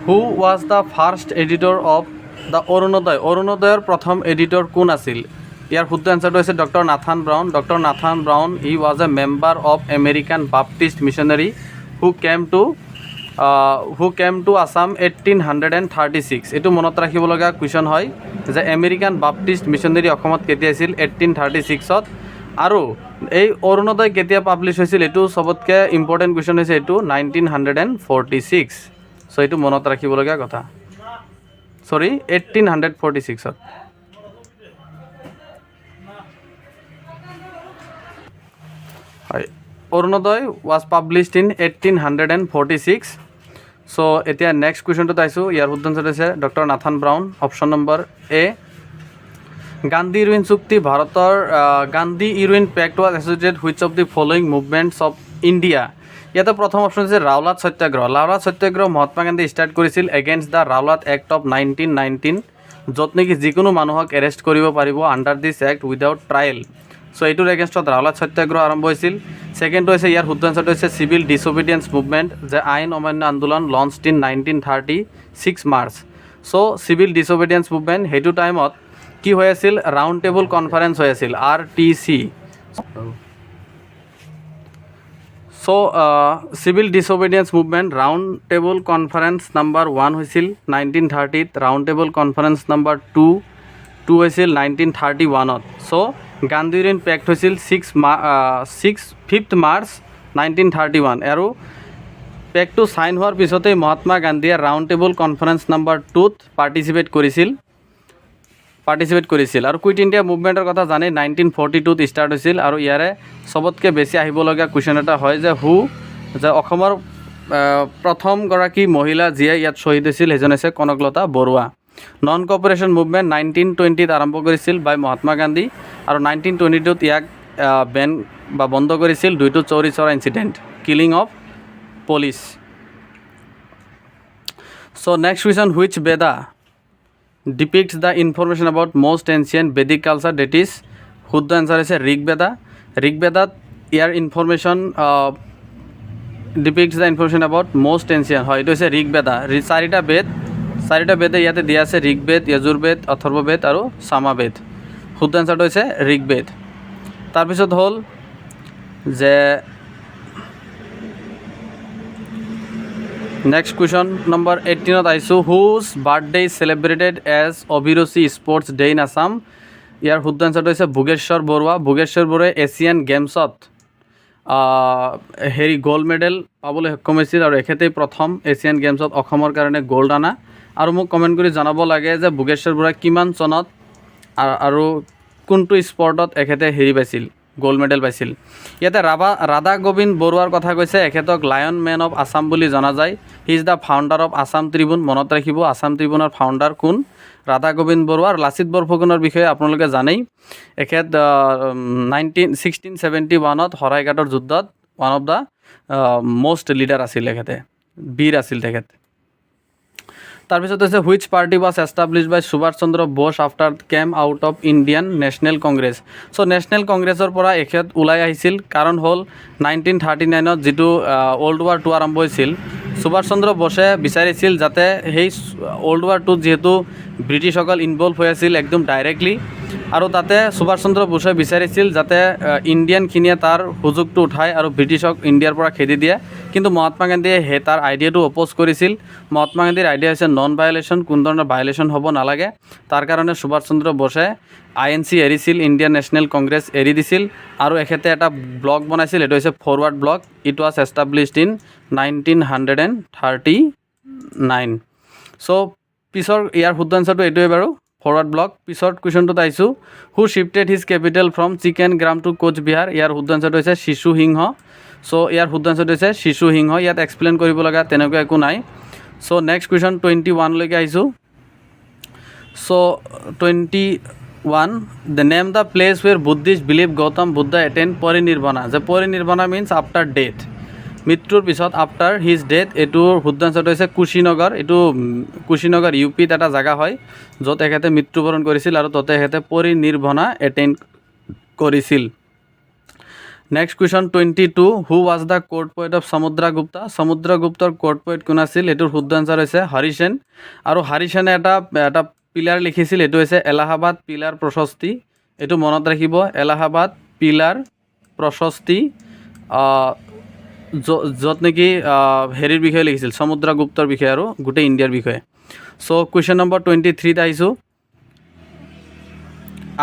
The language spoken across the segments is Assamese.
Who was the first editor of the Arunodoi? অৰুণোদয়ৰ প্ৰথম এডিটৰ কোন আছিল? ইয়াৰ শুদ্ধ এনচাৰটো হৈছে doctor Nathan Brown. Doctor Nathan Brown he was a member of American Baptist missionary who came to Assam 1836। এইটো মনত ৰাখিবলগীয়া কুৱেশ্যন হয় যে আমেৰিকান বাপটিষ্ট মিছনেৰী অসমত কেতিয়া আছিল? 1836ত। আৰু এই অৰুণোদয় কেতিয়া পাব্লিছ হৈছিল? এইটো চবতকৈ ইম্পৰ্টেণ্ট কুৱেশ্যন হৈছে এইটো 1946। চ' এইটো মনত ৰাখিবলগীয়া কথা। 1846ত। হয়, Arunodoi was published in 1846। So' এতিয়া নেক্সট কুৱেশ্যনটোত আহিছোঁ। ইয়াৰ শুদ্ধ এনচাৰ হৈছে doctor Nathan Brown, option number A. Gandhi Irwin চুক্তি ভাৰতৰ Gandhi Irwin pact was associated which of the following movements of India? ইয়াতে প্ৰথম অপশ্যন হৈছে Rowlatt satyagraha. Rowlatt satyagraha Mahatma Gandhi start কৰিছিল against the Rowlatt act of 1919, য'ত নেকি যিকোনো মানুহক এৰেষ্ট কৰিব পাৰিব under this act without trial. চ' এইটোৰ এগেইনষ্টত ৰাওলাট সত্যাগ্ৰহ আৰম্ভ হৈছিল। ছেকেণ্ডটো হৈছে ইয়াৰ শুদ্ধ এনচাৰটো হৈছে চিভিল ডিছঅবিডিয়েঞ্চ মুভমেণ্ট, যে আইন অমান্য আন্দোলন launched in 1936 March. So' civil disobedience movement সেইটো টাইমত কি হৈ আছিল? ৰাউণ্ড টেবুল কনফাৰেন্স হৈ আছিল, RTC। So' civil disobedience movement round table conference number 1 হৈছিল 1930ত। ৰাউণ্ড টেবুল কনফাৰেন্স নাম্বাৰ 2 হৈছিল 1931ত। চ' গান্ধী ইৰুইন পেক্ট হৈছিল 5th মাৰ্চ 1931। আৰু পেক্টটো চাইন হোৱাৰ পিছতেই মহাত্মা গান্ধীয়ে ৰাউণ্ড টেবুল কনফাৰেন্স নাম্বাৰ 2ত পাৰ্টিচিপেট কৰিছিল। আৰু কুইট ইণ্ডিয়া মুভমেণ্টৰ কথা জানি 1942ত ষ্টাৰ্ট হৈছিল। আৰু ইয়াৰে চবতকৈ বেছি আহিবলগীয়া কুৱেশ্যন এটা হয় যে অসমৰ প্ৰথমগৰাকী মহিলা যিয়ে ইয়াত শ্বহীদ হৈছিল সেইজন হৈছে Kanaklata Barua. Non cooperation movement 1920ত আৰম্ভ কৰিছিল বাই মহাত্মা গান্ধী, আৰু 1922ত ইয়াক বেন বা বন্ধ কৰিছিল due to Chauri Chaura incident, killing of police. So' next question, which Veda depicts the information about most ancient Vedic culture, that is শুদ্ধ এনচাৰ হৈছে ঋগবেদা। ঋগবেদাত ইয়াৰ information depicts the information about most ancient, হয় এইটো হৈছে ঋগবেদা। চাৰিটা বেদে ইয়াতে দিয়া আছে, ঋগবেদ, যজুৰ্বেদ, অথৰ্ববেদ আৰু সামবেদ। শুদ্ধ এনচাৰটো হৈছে ঋগবেদ। তাৰপিছত হ'ল যে নেক্সট কুৱেশ্যন নম্বৰ 18ত আহিছোঁ। হুজ বাৰ্থডে ইজ চেলিব্ৰেটেড এজ অভিৰুচি স্পৰ্টছ ডে ইন আছাম? ইয়াৰ শুদ্ধ এনচাৰটো হৈছে ভোগেশ্বৰ বৰুৱা। ভোগেশ্বৰ বৰুৱাই এছিয়ান গেমছত গ'ল্ড মেডেল পাবলৈ সক্ষম হৈছিল, আৰু এখেতেই প্ৰথম এছিয়ান গেমছত অসমৰ কাৰণে গ'ল্ড আনা। আৰু মোক কমেণ্ট কৰি জনাব লাগে যে ভোগেশ্বৰ বৰুৱাই কিমান চনত আৰু কোনটো স্পৰ্টত এখেতে পাইছিল, গ'ল্ড মেডেল পাইছিল। ইয়াতে ৰাধা গোবিন্দ বৰুৱাৰ কথা কৈছে। এখেতক লায়ন মেন অফ আছাম বুলি জনা যায়। হি is the founder of Assam Tribune. মনত ৰাখিব, আছাম ট্ৰিবিউনৰ ফাউণ্ডাৰ কোন? ৰাধা গোবিন্দ বৰুৱা। আৰু লাচিত বৰফুকনৰ বিষয়ে আপোনালোকে জানেই, এখেত 1671ত শৰাইঘাটৰ যুদ্ধত one of the most leader আছিল, এখেতে বীৰ আছিল তেখেত। তাৰপিছত হৈছে which party was establish by Subhas Chandra Bose after came out of Indian National Congress? So' national কংগ্ৰেছৰ পৰা এখেত ওলাই আহিছিল, কাৰণ হ'ল 1939ত যিটো ৱৰ্ল্ড ৱাৰ 2 আৰম্ভ হৈছিল। সুভাষ চন্দ্ৰ ব'ছে বিচাৰিছিল যাতে সেই ৱৰ্ল্ড ৱাৰ 2ত যিহেতু ব্ৰিটিছসকল ইনভলভ হৈ আছিল একদম ডাইৰেক্টলি, আৰু তাতে সুভাষ চন্দ্ৰ ব'ছে বিচাৰিছিল যাতে ইণ্ডিয়ানখিনিয়ে তাৰ সুযোগটো উঠায় আৰু ব্ৰিটিছক ইণ্ডিয়াৰ পৰা খেদি দিয়ে। কিন্তু মহাত্মা গান্ধীয়ে তাৰ আইডিয়াটো অপ'জ কৰিছিল। মহাত্মা গান্ধীৰ আইডিয়া হৈছে নন ভায়লেশ্যন, কোনো ধৰণৰ ভায়লেশ্যন হ'ব নালাগে। তাৰ কাৰণে সুভাষ চন্দ্ৰ ব'ছে INC এৰিছিল, ইণ্ডিয়ান নেশ্যনেল কংগ্ৰেছ এৰি দিছিল, আৰু এখেতে এটা ব্লক বনাইছিল, এইটো হৈছে forward block. It was established in 1939। চ' পিছৰ ইয়াৰ শুদ্ধ এনচাৰটো এইটোৱে বাৰু, ফৰৱাৰ্ড ব্লক। পিছত কুৱেশ্যনটোত আহিছোঁ, who shifted his capital from Chikangram to Coochbehar? ইয়াৰ শুদ্ধ এনচাৰটো হৈছে শিশু সিংহ। চ' ইয়াৰ শুদ্ধ এনচাৰটো হৈছে শিশু সিংহ। ইয়াত এক্সপ্লেইন কৰিব লগা তেনেকুৱা একো নাই। চ' নেক্সট কুৱেশ্যন 21লৈকে আহিছোঁ। So' 21, the name the place where Buddhist believe Gautam Buddha attend parinirvana? যে পৰিনিৰ্বাণা মিনছ আফটাৰ ডেথ, মৃত্যুৰ পিছত, আফটাৰ হিজ ডেথ। এইটোৰ শুদ্ধ এনচাৰটো হৈছে কুশীনগৰ। এইটো কুশীনগৰ UPত এটা জেগা হয় য'ত এখেতে মৃত্যুবৰণ কৰিছিল, আৰু তাতে এখেতে পৰিনিৰ্বাণা এটেণ্ড কৰিছিল। Next question 22 who was the court poet of Samudragupta সমুদ্ৰগুপ্তৰ কোৰ্ট পয়েট কোন আছিল এইটোৰ শুদ্ধ আনচাৰ হৈছে হৰিসেন আৰু হৰিসেনে এটা পিলাৰ লিখিছিল এইটো হৈছে এলাহাবাদ পিলাৰ প্ৰশস্তি এইটো মনত ৰাখিব এলাহাবাদ পিলাৰ প্ৰশস্তি য'ত নেকি হেৰিৰ বিষয়ে লিখিছিল সমুদ্ৰগুপ্তৰ বিষয়ে আৰু গোটেই ইণ্ডিয়াৰ বিষয়ে চ' কুৱেশ্যন নম্বৰ 23ত আহিছোঁ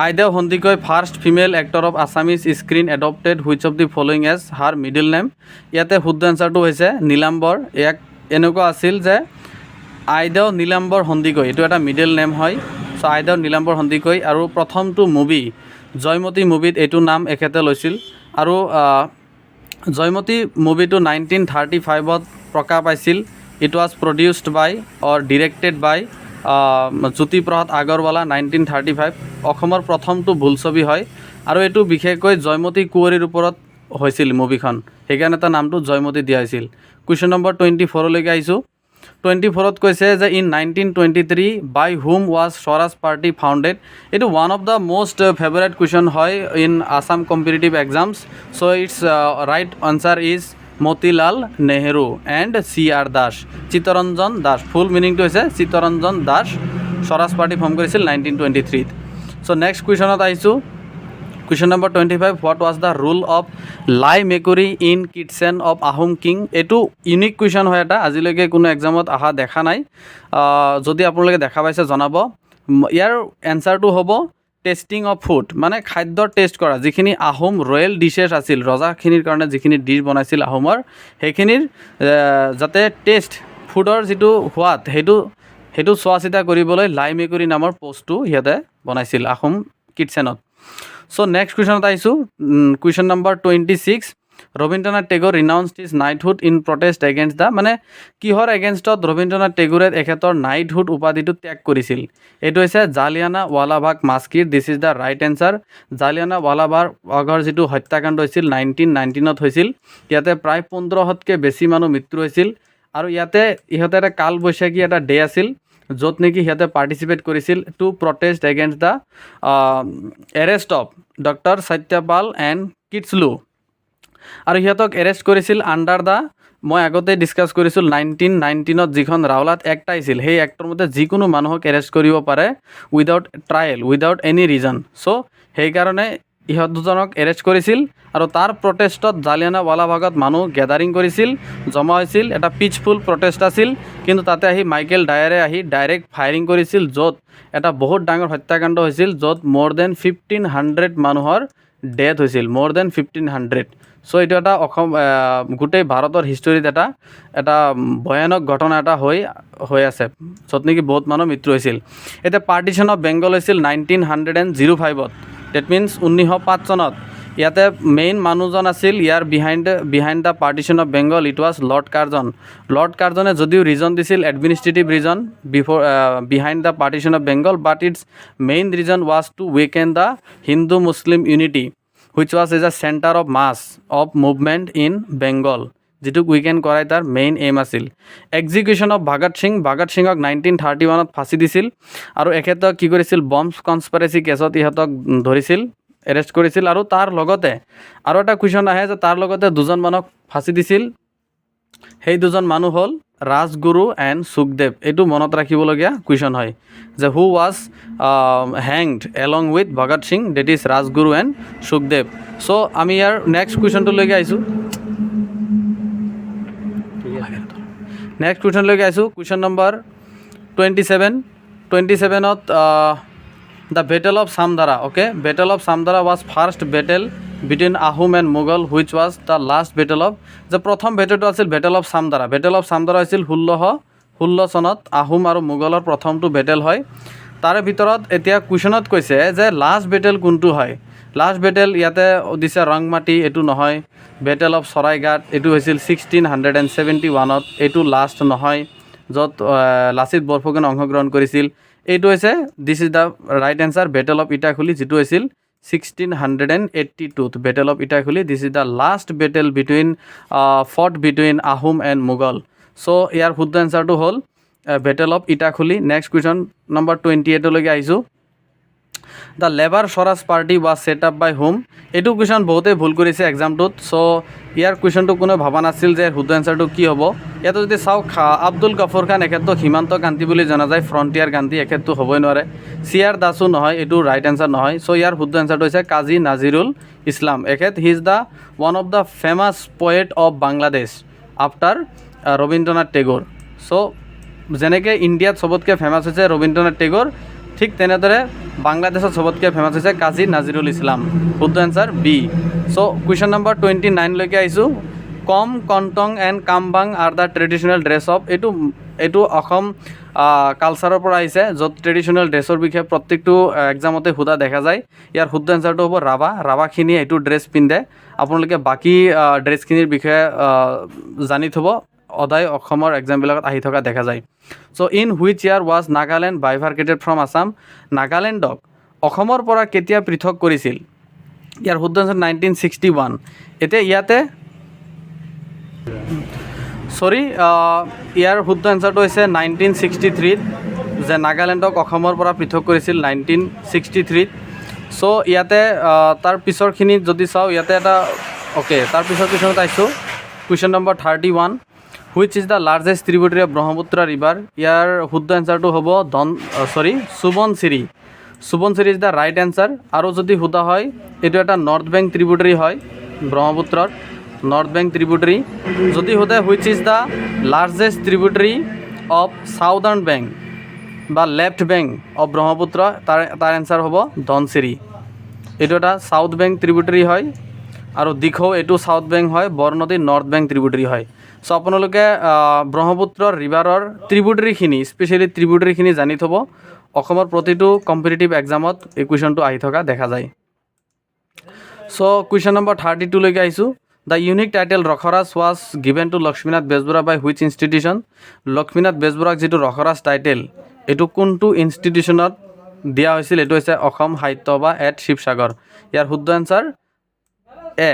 Aideu Sandikai first female actor of Assamese screen adopted which of the following as her middle name ইয়াতে শুদ্ধ এনচাৰটো হৈছে নীলাম্বৰ ইয়াক এনেকুৱা আছিল যে আইদেউ নীলাম্বৰ সন্দিকৈ এইটো এটা মিডল নেম হয় চ' আইদেউ নীলাম্বৰ সন্দিকৈ আৰু প্ৰথমটো মুভি জয়মতী মুভিত এইটো নাম এখেতে লৈছিল আৰু জয়মতী মুভিটো 1935ত প্ৰকাশ পাইছিল it was produced by or directed by Jyotiprasad Agarwala 1935 অসমৰ প্ৰথমটো বোলছবি হয় আৰু এইটো বিশেষকৈ জয়মতী কুঁৱৰীৰ ওপৰত হৈছিল মুভিখন সেইকাৰণে তাৰ নামটো জয়মতী দিয়া হৈছিল কুৱেশ্যন নম্বৰ 24লৈকে আহিছোঁ 24ত কৈছে যে in 1923 by whom was Swaraj party founded এইটো one of the most favourite question হয় in Assam competitive exams so' it's right answer is Motilal Nehru and C.R. Das Chittaranjan Das full মিনিংটো হৈছে চিত্তৰঞ্জন দাস স্বৰাজ পাৰ্টি ফৰ্ম কৰিছিল 1923ত চ' নেক্সট কুৱেশ্যনত আহিছোঁ question number 25 what was the rule of Lai Mekuri in kitchen of Ahom king এইটো ইউনিক কুৱেশ্যন হয় এটা আজিলৈকে কোনো এক্সামত অহা দেখা নাই যদি আপোনালোকে দেখা পাইছে জনাব ইয়াৰ এনচাৰটো হ'ব টেষ্টিং অফ ফুড মানে খাদ্যৰ টেষ্ট কৰা যিখিনি আহোম ৰয়েল ডিছেছ আছিল ৰজাখিনিৰ কাৰণে যিখিনি ডিছ বনাইছিল আহোমৰ সেইখিনিৰ যাতে টেষ্ট ফুডৰ যিটো সোৱাদ সেইটো চোৱা চিতা কৰিবলৈ লাই মেকুৰী নামৰ পষ্টটো সিহঁতে বনাইছিল আহোম কিটচেনত চ' নেক্সট কুৱেশ্যনত আহিছোঁ question number 26 Rabindranath Tagore renounced is knighthood in protest against the মানে কিহৰ এগেইনষ্টত ৰবীন্দ্ৰনাথ টেগৰে এখেতৰ নাইটহুড উপাধিটো ত্যাগ কৰিছিল এইটো হৈছে জালিয়ানাৱালাবাগ মাস্কিৰ this is the right answer জালিয়ানাৱালাবাগৰ যিটো হত্যাকাণ্ড হৈছিল 1919ত হৈছিল ইয়াতে প্ৰায় 1500তকৈ বেছি মানুহ মৃত্যু হৈছিল আৰু ইয়াতে ইহঁতে এটা কালবৈশাখী এটা ডে আছিল য'ত নেকি সিহঁতে পাৰ্টিচিপেট কৰিছিল to protest against the arrest of doctor Satyapal and Kitchlew আৰু সিহঁতক এৰেষ্ট কৰিছিল আণ্ডাৰ দ্য মই আগতে ডিছকাছ কৰিছোঁ 1919ত যিখন ৰাওলাট এক্ট আহিছিল সেই এক্টৰ মতে যিকোনো মানুহক এৰেষ্ট কৰিব পাৰে without trial without any reason so' সেইকাৰণে ইহঁত দুজনক এৰেষ্ট কৰিছিল আৰু তাৰ প্ৰটেষ্টত জালিয়ানাৱালাবাগত মানুহ গেডাৰিং কৰিছিল জমা হৈছিল এটা পিচফুল প্ৰটেষ্ট আছিল কিন্তু তাতে আহি মাইকেল ডায়াৰে আহি ডাইৰেক্ট ফায়াৰিং কৰিছিল য'ত এটা বহুত ডাঙৰ হত্যাকাণ্ড হৈছিল য'ত মোৰ দেন 1500 মানুহৰ ডেথ হৈছিল মোৰ দেন 1500 চ' এইটো এটা অসম গোটেই ভাৰতৰ হিষ্টৰীত এটা ভয়ানক ঘটনা এটা হৈ আছে য'ত নেকি বহুত মানুহ মৃত্যু হৈছিল এতিয়া পাৰ্টিশ্যন অফ বেংগল হৈছিল 1905ত ডেট মিনছ 1905 চনত ইয়াতে মেইন মানুহজন আছিল ইয়াৰ behind the partition of Bengal it was lord কাৰ্জনে যদিও ৰিজন দিছিল administrative reason behind the partition of Bengal but it's main reason was to weaken the Hindu Muslim unity which was is a centre of mass of movement in Bengal যিটোক উইকেন কৰাই তাৰ মেইন এইম আছিল এক্সিকিউশ্যন অফ ভগত সিঙক 1931ত ফাঁচি দিছিল আৰু এখেতক কি কৰিছিল বম্ব কনস্পিৰেচি কেছত ইহঁতক ধৰিছিল এৰেষ্ট কৰিছিল আৰু তাৰ লগতে আৰু এটা কুৱেশ্যন আহে যে তাৰ লগতে দুজন মানুহক ফাঁচি দিছিল সেই দুজন মানুহ হ'ল ৰাজগুৰু এণ্ড সুখদেৱ এইটো মনত ৰাখিবলগীয়া কুৱেশ্যন হয় যে who was hanged along with Bhagat Singh that is Rajguru and Sukhdev so' আমি ইয়াৰ নেক্সট কুৱেশ্যনটোলৈকে আহিছোঁ কুৱেশ্যন নম্বৰ 27ত the battle of Samdhara battle of Samdhara was first battle between Ahom and Mughal which was the last battle of যে প্ৰথম বেটেলটো আছিল বেটেল অফ চামদাৰা হৈছিল 1616 চনত আহোম আৰু মোগলৰ প্ৰথমটো বেটেল হয় তাৰে ভিতৰত এতিয়া কুৱেশ্যনত কৈছে যে লাষ্ট বেটেল কোনটো হয় লাষ্ট বেটেল ইয়াতে দিছে ৰংমাটি এইটো নহয় বেটেল অফ চৰাইঘাট এইটো হৈছিল 1671ত এইটো লাষ্ট নহয় য'ত লাচিত বৰফুকনে অংশগ্ৰহণ কৰিছিল এইটো হৈছে this is the right answer battle of Itakhuli যিটো হৈছিল 1682ত battle of Itakhuli this is the last battle fought between Ahom and Mughal so' ইয়াৰ শুদ্ধ এনচাৰটো হ'ল battle of Itakhuli next question number 28লৈকে আহিছোঁ the labour Swaraj party was set up by whom. এইটো কুৱেশ্যন বহুতেই ভুল কৰিছে এক্সামটোত। চ' ইয়াৰ কুৱেশ্যনটো কোনেও ভবা নাছিল যে শুদ্ধ এনচাৰটো কি হ'ব। ইয়াতে যদি চাওক আব্দুল গফৰ খান এখেতক সীমান্ত গান্ধী বুলি জনা যায়, ফ্ৰণ্টিয়াৰ গান্ধী এখেতটো হ'বই নোৱাৰে। চি আৰ দাসো নহয়, এইটো ৰাইট এনচাৰ নহয়। চ' ইয়াৰ শুদ্ধ এনচাৰটো হৈছে কাজী নাজিৰুল ইছলাম। এখেত he is the one of the famous poet of Bangladesh after Rabindranath Tagore. So' যেনেকৈ ইণ্ডিয়াত চবতকৈ ফেমাছ হৈছে ৰবীন্দ্ৰনাথ টেগ'ৰ, ঠিক তেনেদৰে বাংলাদেশত চবতকৈ ফেমাছ হৈছে কাজী নাজিৰুল ইছলাম। শুদ্ধ answer B. So' question number 29লৈকে আহিছোঁ। Kom, Kontong and Kambang are the traditional dress of. এইটো অসম কালচাৰৰ পৰা আহিছে, য'ত ট্ৰেডিশ্যনেল ড্ৰেছৰ বিষয়ে প্ৰত্যেকটো এক্সামতে সোধা দেখা যায়। ইয়াৰ শুদ্ধ এনচাৰটো হ'ব ৰাভা। ৰাভাখিনিয়ে এইটো ড্ৰেছ পিন্ধে। আপোনালোকে বাকী ড্ৰেছখিনিৰ বিষয়ে জানি থ'ব, সদায় অসমৰ এক্সামবিলাকত আহি থকা দেখা যায়। So' in which year was Nagaland bifurcated from Assam. নাগালেণ্ডক অসমৰ পৰা কেতিয়া পৃথক কৰিছিল? ইয়াৰ শুদ্ধ এনচাৰ 1961। এতিয়া ইয়াতে ইয়াৰ শুদ্ধ এনচাৰটো হৈছে 1963 যে নাগালেণ্ডক অসমৰ পৰা পৃথক কৰিছিল 1963। চ' ইয়াতে তাৰ পিছৰখিনিত যদি চাওঁ, ইয়াতে এটা তাৰ পিছৰ কুৱেশ্যনত আহিছোঁ। Question number 31, which is the largest tributary of Brahmaputra river. ইয়াৰ শুদ্ধ এনচাৰটো হ'ব Subansiri. Subansiri is the right answer. আৰু যদি সোধা হয়, এইটো এটা নৰ্থ বেংক ট্ৰিবিউটাৰী হয় ব্ৰহ্মপুত্ৰৰ, নৰ্থ বেংক ট্ৰিবিউটাৰী। যদি সোধে which is the largest tributary of southern bank বা লেফ্ট বেংক অফ ব্ৰহ্মপুত্ৰ, তাৰ এনচাৰ হ'ব ধনশিৰি। এইটো এটা চাউথ বেংক ট্ৰিবিউটাৰী হয়। আৰু দিখৌ এইটো চাউথ বেংক হয়, বৰনদী নৰ্থ বেংক ট্ৰিবিউটাৰী হয়। চ' আপোনালোকে ব্ৰহ্মপুত্ৰৰ ৰিভাৰৰ ট্ৰিবিউটাৰীখিনি, স্পেচিয়েলি ট্ৰিবিউটাৰীখিনি জানি থ'ব। অসমৰ প্ৰতিটো কম্পিটিটিভ এক্সামত এই কুৱেশ্যনটো আহি থকা দেখা যায়। চ' কুৱেশ্যন নম্বৰ 32লৈকে আহিছোঁ। The unique title Rasaraj was given to Lakshminath Bezbaruah by which institution. Lakshminath বেজবৰুৱাক যিটো ৰসৰাজ টাইটেল, এইটো কোনটো ইনষ্টিটিউশ্যনত দিয়া হৈছিল? এইটো হৈছে অসম সাহিত্য সভা এট শিৱসাগৰ। ইয়াৰ শুদ্ধ এনচাৰ এ।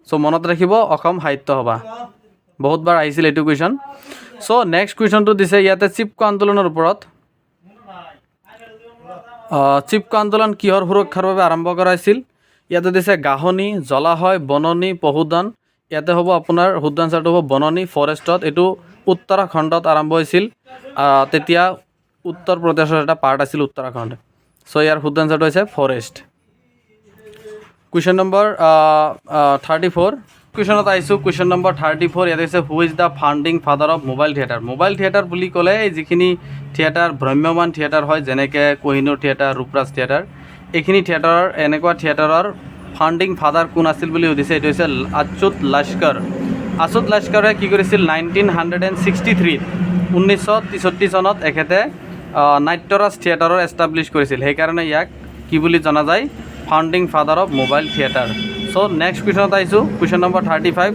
চ' মনত ৰাখিব, অসম সাহিত্য সভা। বহুতবাৰ আহিছিল এইটো কুৱেশ্যন। চ' নেক্সট কুৱেশ্যনটো দিছে ইয়াতে চিপকো আন্দোলনৰ ওপৰত। চিপকো আন্দোলন কিহৰ সুৰক্ষাৰ বাবে আৰম্ভ কৰা হৈছিল? ইয়াতে দিছে গাহনি, জলাশয়, বননি, পশুধন। ইয়াতে হ'ব আপোনাৰ শুদ্ধ এনচাৰটো হ'ব বননি, ফৰেষ্টত। এইটো উত্তৰাখণ্ডত আৰম্ভ হৈছিল। তেতিয়া উত্তৰ প্ৰদেশৰ এটা পাৰ্ট আছিল উত্তৰাখণ্ড। চ' ইয়াৰ শুদ্ধ এনচাৰটো হৈছে ফৰেষ্ট। Question number 34। কুৱেশ্যনত আহিছোঁ। কুৱেশ্যন নম্বৰ 34, ইয়াতে হৈছে who is the founding father of mobile theatre. Mobile theatre বুলি ক'লে যিখিনি থিয়েটাৰ ভ্ৰাম্যমান থিয়েটাৰ হয়, যেনেকৈ কোহিনুৰ থিয়েটাৰ, ৰূপৰাজ থিয়েটাৰ, এইখিনি থিয়েটাৰৰ এনেকুৱা থিয়েটাৰৰ ফাউণ্ডিং ফাদাৰ কোন আছিল বুলি সুধিছে। এইটো হৈছে আচ্যুত লস্কৰ। আচ্যুত লস্কৰে কি কৰিছিল? 1963 1963 চনত এখেতে নাট্যৰাজ থিয়েটাৰৰ এষ্টাব্লিছ কৰিছিল। সেইকাৰণে ইয়াক কি বুলি জনা যায়? Founding father of mobile theatre. So' next কুৱেশ্যনত আহিছোঁ। কুৱেশ্যন নম্বৰ 35,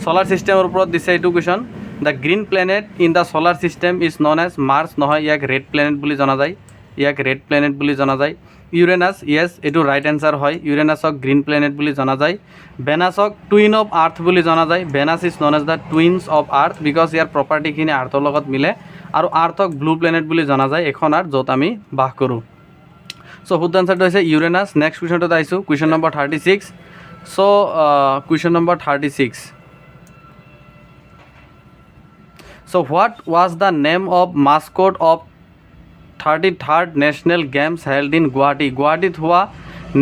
ছ'লাৰ ছিষ্টেমৰ ওপৰত দিছে এইটো question. The green planet in the solar system is known as Mars. নহয়, ইয়াক ৰেড প্লেনেট বুলি জনা যায়। ইউৰেনাছ, য়েছ, এইটো ৰাইট এনচাৰ হয়। ইউৰেনাছক গ্ৰীণ প্লেনেট বুলি জনা যায়। ভেনাছক টুইন অফ আৰ্থ বুলি জনা যায়। Venus is known as the twins of earth because ইয়াৰ প্ৰপাৰ্টিখিনি আৰ্থৰ লগত মিলে। আৰু আৰ্থক ব্লু প্লেনেট বুলি জনা যায়, এখন আৰ্থ য'ত আমি বাস কৰোঁ। চ' শুদ্ধ এনচাৰটো হৈছে ইউৰেনাছ। নেক্সট কুৱেশ্যনটোত আহিছোঁ। Question number 36। So' question number 36। So' what was the name of Mascot of 33rd national games held in Guwahati. গুৱাহাটীত হোৱা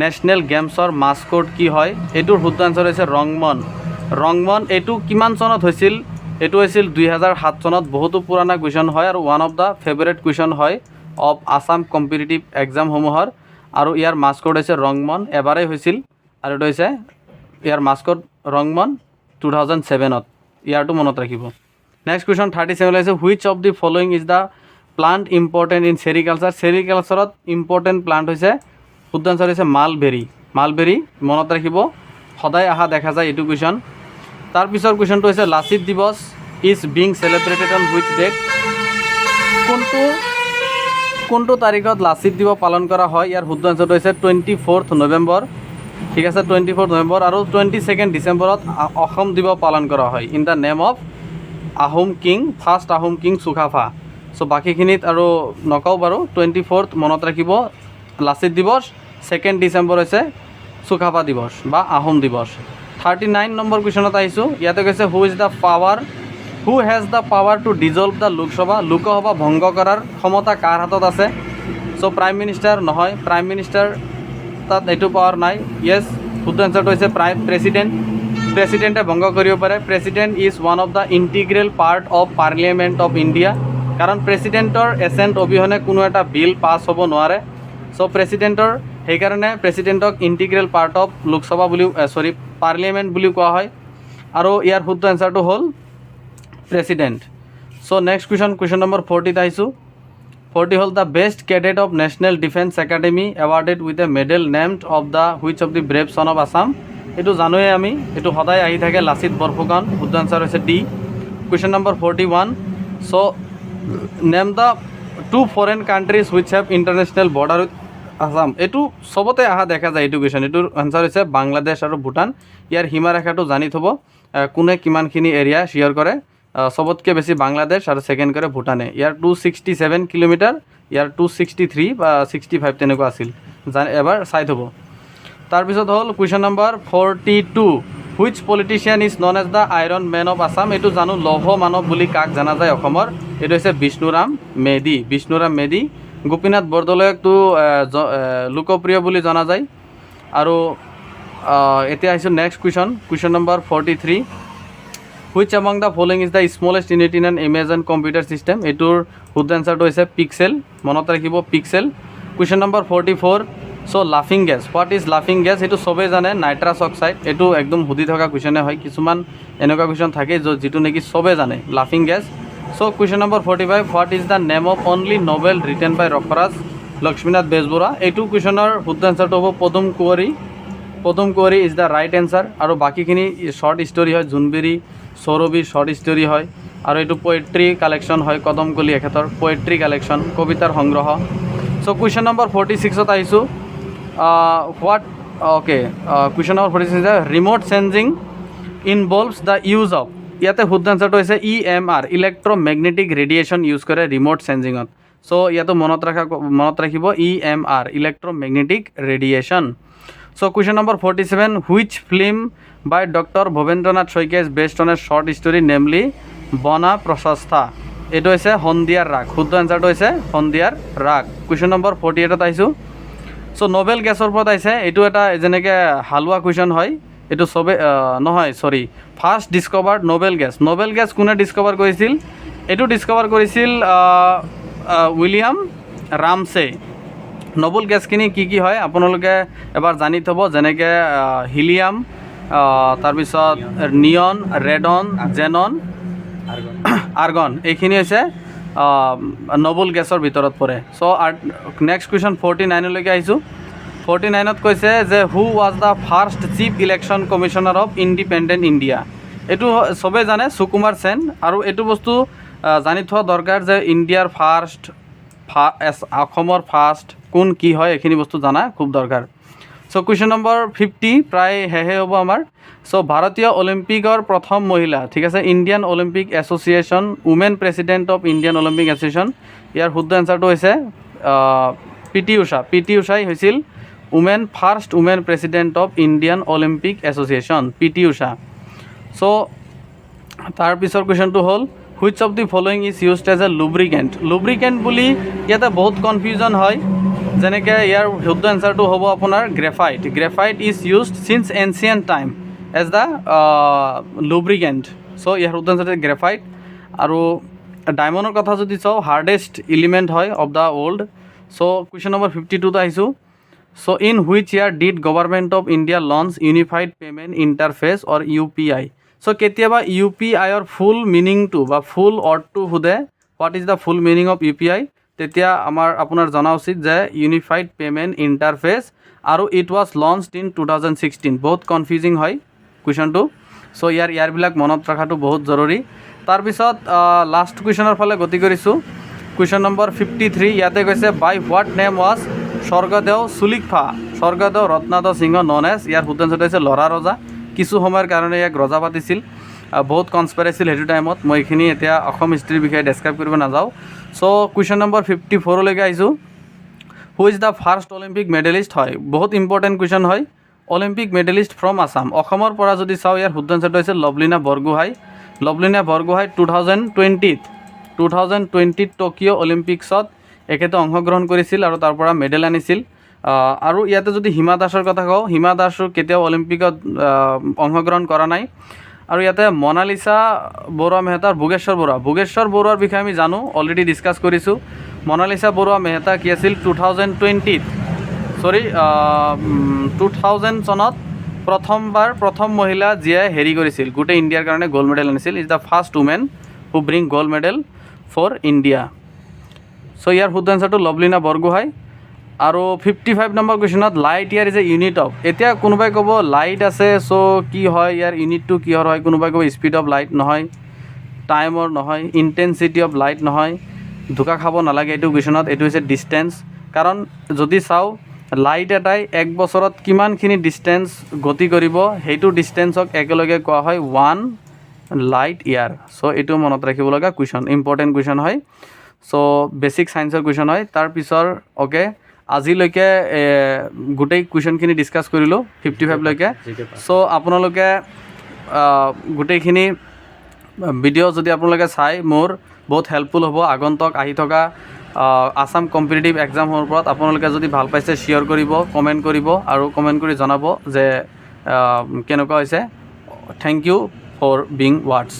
নেশ্যনেল গেমছৰ মাস্কট কি হয়? এইটোৰ শুদ্ধ এনচাৰ হৈছে ৰংমন। এইটো কিমান চনত হৈছিল? এইটো হৈছিল 2007 চনত। বহুতো পুৰণা কুৱেশ্যন হয় আৰু one of the favourite question হয় অফ আছাম কম্পিটিটিভ এক্সামসমূহৰ। আৰু ইয়াৰ মাস্কট হৈছে ৰংমন, এবাৰেই হৈছিল। আৰু এইটো হৈছে ইয়াৰ মাস্কট ৰংমন 2007ত। ইয়াৰটো মনত ৰাখিব। নেক্সট কুৱেশ্যন 37 হৈছে which of the following is the plant important in sericulture. চেৰিকালচাৰত ইম্পৰ্টেণ্ট প্লাণ্ট হৈছে, শুদ্ধ এনচাৰ হৈছে মালবেৰী। মনত ৰাখিব, সদায় অহা দেখা যায় এইটো কুৱেশ্যন। তাৰপিছৰ কুৱেশ্যনটো হৈছে Lachit Divas is being celebrated on which date. কোনটো তাৰিখত লাচিত দিৱস পালন কৰা হয়? ইয়াৰ শুদ্ধ এনচাৰটো হৈছে 24 নৱেম্বৰ। ঠিক আছে, 24 নৱেম্বৰ। আৰু 22 ডিচেম্বৰত অসম দিৱস পালন কৰা হয় in the name of Ahom king, first Ahom king Sukaphaa. So' বাকীখিনিত আৰু নকওঁ বাৰু। 24 মনত ৰাখিব, লাচিত দিৱস, 2 ডিচেম্বৰ হৈছে চুকাফা দিৱস বা আহোম দিৱস। 39 নম্বৰ কুৱেশ্যনত আহিছোঁ। ইয়াতে কৈছে who has the power to dissolve the Lok Sabha, Lok Sabha ভংগ কৰাৰ ক্ষমতা কাৰ হাতত আছে? চ' প্ৰাইম মিনিষ্টাৰ নহয়, প্ৰাইম মিনিষ্টাৰ তাত এইটো পাৱাৰ নাই। য়েছ, শুদ্ধ এনচাৰটো হৈছে প্ৰেছিডেণ্টে ভংগ কৰিব পাৰে। President is one of the integral part of parliament of India, কাৰণ প্ৰেছিডেণ্টৰ এচেণ্ট অবিহনে কোনো এটা বিল পাছ হ'ব নোৱাৰে। চ' সেইকাৰণে প্ৰেছিডেণ্টক integral part of Lok Sabha parliament বুলিও কোৱা হয়। আৰু ইয়াৰ শুদ্ধ এনচাৰটো হ'ল president. So' next question number 40ত আহিছোঁ। 40 হ'ল the best cadet of national defence academy awarded with a medal named of the which of the brave son of Assam. এইটো জানোৱেই আমি, এইটো সদায় আহি থাকে, লাচিত বৰফুকন। শুদ্ধ এনচাৰ হৈছে D. Question number 41। So' name the 2 foreign countries which have international border with Assam. এইটো চবতে অহা দেখা যায় এইটো কুৱেশ্যন। এইটোৰ এনচাৰ হৈছে বাংলাদেশ আৰু ভূটান। ইয়াৰ সীমাৰেখাটো জানি থ'ব, কোনে কিমানখিনি এৰিয়া শ্বেয়াৰ কৰে। চবতকৈ বেছি বাংলাদেশ আৰু ছেকেণ্ড কৰে ভূটানে। ইয়াৰ 267 কিলোমিটাৰ, ইয়াৰ 263 বা 65 তেনেকুৱা আছিল, এবাৰ চাই থ'ব। তাৰপিছত হ'ল question number 42। Which politician is known as the iron man of Assam. এইটো জানো, লৌহ মানৱ বুলি কাক জনা যায় অসমৰ? এইটো হৈছে বিষ্ণুৰাম মেধি। গোপীনাথ বৰদলৈকতো লোকপ্ৰিয় বুলি জনা যায়। আৰু এতিয়া আহিছোঁ next question number 43। Which among the following is the smallest unit in an Amazon computer system. এইটোৰ শুদ্ধ এনচাৰটো হৈছে পিক্সেল, মনত ৰাখিব পিক্সেল। Question number 44। চ' লাফিং গেছ, হোৱাট ইজ লাফিং গেছ? এইটো চবেই জানে, নাইট্ৰাছ অক্সাইড। এইটো একদম সুধি থকা কুৱেশ্যনে হয়, কিছুমান এনেকুৱা কুৱেশ্যন থাকে যিটো নেকি চবেই জানে, লাফিং gas. So' question number 45। What is the name of only novel written by Rasaraj Lakshminath Bezbaruah? এইটো কুৱেশ্যনৰ শুদ্ধ এনচাৰটো হ'ব পদুম কুঁৱৰী ইজ দ্য ৰাইট এনচাৰ। আৰু বাকীখিনি শ্বৰ্ট ষ্টৰী হয়, জোনবিৰি সৌৰভীৰ শ্বৰ্ট ষ্টৰী হয়। আৰু এইটো পয়েট্ৰি কালেকশ্যন হয়, কদমকলি এখেতৰ পয়েট্ৰি কালেকশ্যন, কবিতাৰ সংগ্ৰহ। চ' কুৱেশ্যন নম্বৰ 46ত আহিছোঁ। Question number 46 remote sensing involves the use of. ইয়াতে শুদ্ধ এনচাৰটো হৈছে EMR, ইলেক্ট্ৰমেগনেটিক ৰেডিয়েশ্যন ইউজ কৰে ৰিম'ট চেঞ্জিঙত। চ' ইয়াতো মনত ৰাখিব EMR, electromagnetic radiation. So' question number 47। Which film by doctor Bhabendranath Saikia is based on a short story namely বনা প্ৰচেষ্টা। এইটো হৈছে সন্ধিয়াৰ ৰাগ। শুদ্ধ এনচাৰটো হৈছে সন্ধিয়াৰ ৰাগ। কুৱেশ্যন নম্বৰ 48ত আহিছোঁ। চ' নবেল গেছৰ ওপৰত আহিছে। এইটো এটা যেনেকৈ হালোৱা কুৱেশ্যন হয়, এইটো ফাৰ্ষ্ট ডিছকভাৰ্ড নবেল গেছ কোনে ডিছকভাৰ কৰিছিল? এইটো ডিছকভাৰ কৰিছিল উইলিয়াম ৰামছে। নবেল গেছখিনি কি হয় আপোনালোকে এবাৰ জানি থ'ব, যেনেকৈ হিলিয়াম, তাৰপিছত নিয়ন, ৰেডন, জেনন, আৰ্গন, এইখিনি হৈছে নবেল গেছৰ ভিতৰত পৰে। চ' নেক্সট কুৱেশ্যন 49লৈকে আহিছোঁ। 49ত কৈছে যে who was the first chief election commissioner of independent India. এইটো চবেই জানে, সুকুমাৰ সেন। আৰু এইটো বস্তু জানি থোৱা দৰকাৰ যে ইণ্ডিয়াৰ অসমৰ ফাৰ্ষ্ট কোন কি হয়, এইখিনি বস্তু জানা খুব দৰকাৰ। চ' কুৱেশ্যন নম্বৰ 50 প্ৰায় শেষে হ'ব আমাৰ। চ' ভাৰতীয় অলিম্পিকৰ প্ৰথম মহিলা, ঠিক আছে, Indian Olympic Association, women president of Indian Olympic Association. ইয়াৰ শুদ্ধ এনচাৰটো হৈছে পি টি ঊষাই হৈছিল first women president of Indian Olympic Association, P T Usha. So' তাৰপিছৰ কুৱেশ্যনটো হ'ল which of the following is used as a lubricant বুলি ইয়াতে বহুত কনফিউজন হয়। যেনেকৈ ইয়াৰ শুদ্ধ এনচাৰটো হ'ব আপোনাৰ graphite is used since ancient time as the lubricant. So' ইয়াৰ শুদ্ধ এনচাৰ গ্ৰেফাইট। আৰু ডায়মণ্ডৰ কথা যদি চাওঁ, হাৰ্ডেষ্ট এলিমেণ্ট হয় of the world. So' question number 52ত আহিছোঁ। So' in which year did government of India launch unified payment interface or UPI। So' কেতিয়াবা UPIৰ ফুল মিনিংটো বা ফুল অৰ্থটো সোধে, what is the full meaning of UPI, তেতিয়া আপোনাৰ জনা উচিত যে ইউনিফাইড পে'মেণ্ট ইণ্টাৰফেচ, আৰু ইট ৱাজ লঞ্চড ইন 2016। বহুত কনফিউজিং হয় কুৱেশ্যনটো। চ' ইয়াৰবিলাক মনত ৰখাটো বহুত জৰুৰী। তাৰপিছত লাষ্ট কুৱেশ্যনৰ ফালে গতি কৰিছোঁ। কুৱেশ্যন নম্বৰ 53 ইয়াতে কৈছে by what name was Swargadeo ৰত্নাদ সিংহ নন এজ। ইয়াৰ শুদ্ধ এনচাৰটো হৈছে ল'ৰা ৰজা। কিছু সময়ৰ কাৰণে ইয়াক ৰজা পাতিছিল, বহুত কনস্পিৰেচি সেইটো টাইমত। মই এইখিনি এতিয়া অসম হিষ্ট্ৰীৰ বিষয়ে ডেছক্ৰাইব কৰিব নাযাওঁ। চ' কুৱেশ্যন নম্বৰ 54লৈকে আহিছোঁ। Who is the first Olympic medallist হয় বহুত ইম্পৰ্টেণ্ট কুৱেশ্যন হয় অলিম্পিক মেডেলিষ্ট ফ্ৰম আছাম অসমৰ পৰা যদি চাওঁ ইয়াৰ শুদ্ধ এনচাৰটো হৈছে লভলীনা বৰগোহাঁই 2020 টকিঅ' অলিম্পিক্সত এখেতে অংশগ্ৰহণ কৰিছিল আৰু তাৰ পৰা মেডেল আনিছিল আৰু ইয়াতে যদি হিমা দাসৰ কথা কওঁ হিমা দাসো কেতিয়াও অলিম্পিকত অংশগ্ৰহণ কৰা নাই আৰু ইয়াতে মনালিসা বৰুৱা মেহতাৰ ভোগেশ্বৰ বৰুৱাৰ বিষয়ে আমি জানো অলৰেডি ডিছকাছ কৰিছোঁ মনালিসা বৰুৱা মেহতা কি আছিল 2000 চনত প্ৰথম মহিলা যিয়ে হেৰি কৰিছিল গোটেই ইণ্ডিয়াৰ কাৰণে গ'ল্ড মেডেল আনিছিল is the first women who bring gold medal for India so' ইয়াৰ শুদ্ধ এনচাৰটো লভলীনা বৰগোহাঁই আৰু 55 নম্বৰ কুৱেশ্যনত light year is a unit of এতিয়া কোনোবাই ক'ব লাইট আছে চ' কি হয় ইয়াৰ ইউনিটটো কিহৰ হয় কোনোবাই ক'ব স্পীড অফ লাইট নহয় টাইমৰ নহয় ইণ্টেনচিটি অফ লাইট নহয় ধোকা খাব নালাগে এইটো কুৱেশ্যনত এইটো হৈছে ডিষ্টেঞ্চ কাৰণ যদি চাওঁ লাইট এটাই এক বছৰত কিমানখিনি ডিষ্টেঞ্চ গতি কৰিব সেইটো ডিষ্টেঞ্চক একেলগে কোৱা হয় 1 লাইট ইয়াৰ চ' এইটো মনত ৰাখিব লগা কুৱেশ্যন ইম্পৰ্টেণ্ট কুৱেশ্যন হয় চ' বেছিক ছায়েন্সৰ কুৱেশ্যন হয় তাৰপিছৰ অ'কে আজিলৈকে গোটেই কুৱেশ্যনখিনি ডিছকাছ কৰিলোঁ 55 লৈকে চ' আপোনালোকে গোটেইখিনি ভিডিঅ' যদি আপোনালোকে চাই মোৰ বহুত হেল্পফুল হ'ব আগন্তুক আহি থকা আসাম কম্পিটিটিভ এক্সামৰ ওপৰত আপোনালোকে যদি ভাল পাইছে শ্বেয়াৰ কৰিব কমেণ্ট কৰিব আৰু কমেণ্ট কৰি জনাব যে কেনেকুৱা হৈছে থেংক ইউ ফৰ বিং ৱাটছ